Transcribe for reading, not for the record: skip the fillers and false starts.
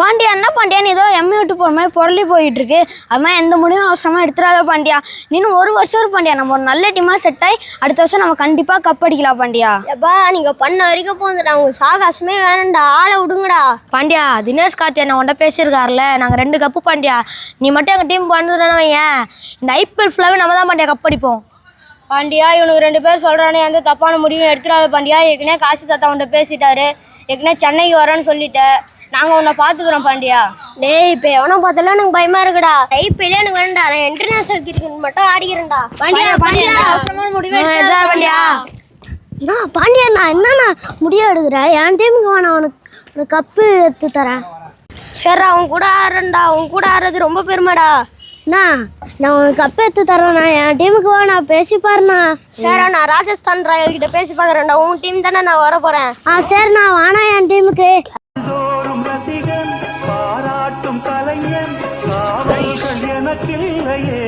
பாண்டியா என்ன பாண்டியான்னு ஏதோ எம்ஏ விட்டு போகிற மாதிரி பொருளி போயிட்டு இருக்கு. அது மாதிரி எந்த முடிவும் அவசரமாக எடுத்துடாத பாண்டியா. இன்னும் ஒரு வருஷம் ஒரு பாண்டியா, நம்ம ஒரு நல்ல டீமாக செட் ஆகி அடுத்த வருஷம் நம்ம கண்டிப்பாக கப் அடிக்கலாம் பாண்டியா. எப்பா நீங்கள் பண்ண வரைக்கும் போகுதுடா, உங்கள் சாகாசமே வேணும்டா, ஆளை விடுங்கடா. பாண்டியா, தினேஷ் கார்த்தியா நான் உன்ட்ட பேசியிருக்காருல, நாங்கள் 2 கப்பு பாண்டியா. நீ மட்டும் எங்கள் டீம் வந்துடுறேன்னு வையன், இந்த ஐபிஎல் ஃபுல்லாகவே நம்ம தான் பாண்டியா கப் அடிப்போம். பாண்டியா இவனுக்கு 2 பேர் சொல்கிறானே, எந்த தப்பான முடிவும் எடுத்துடாத பாண்டியா. ஏற்கனவே காசி தாத்தா உன்ட்ட பேசிட்டாரு, ஏற்கனவே சென்னைக்கு வரேன்னு சொல்லிட்டேன். நாங்கள் உன்னை பார்த்துக்குறோம் பாண்டியா. டேய் இப்போ எவனை பார்த்தாலும் எனக்கு பயமாக இருக்குடா. ஐபிஎல்லே எனக்கு வேணும்டா, நான் இன்டர்நேஷனல் கிரிக்கெட் மட்டும் ஆடிக்கிறேன்டா. பாண்டியா பாண்டியா அவசரமான முடிவு பாண்டியா. பாண்டியா நான் என்னண்ணா முடிவு எடுக்கிறேன், என் டீமுக்கு வேணாம், உனக்கு கப்பு எடுத்து தரேன். சரி அவன் கூட ஆடுறேன்டா, அவன் கூட ஆடுறது ரொம்ப பெருமைடா. நான் உனக்கு கப்பு எடுத்து தரேண்ணா, என் டீமுக்கு வேணாம், பேசி பாருண்ணா. சரிண்ணா, நான் ராஜஸ்தான் ராயல் கிட்ட பேசி பார்க்குறேன்டா, உன் டீம் தானே நான் வர போகிறேன். சரிண்ணா வானா என் டீமுக்கு. பாராட்டும் கலைஞன் எனக்கு இல்லையே.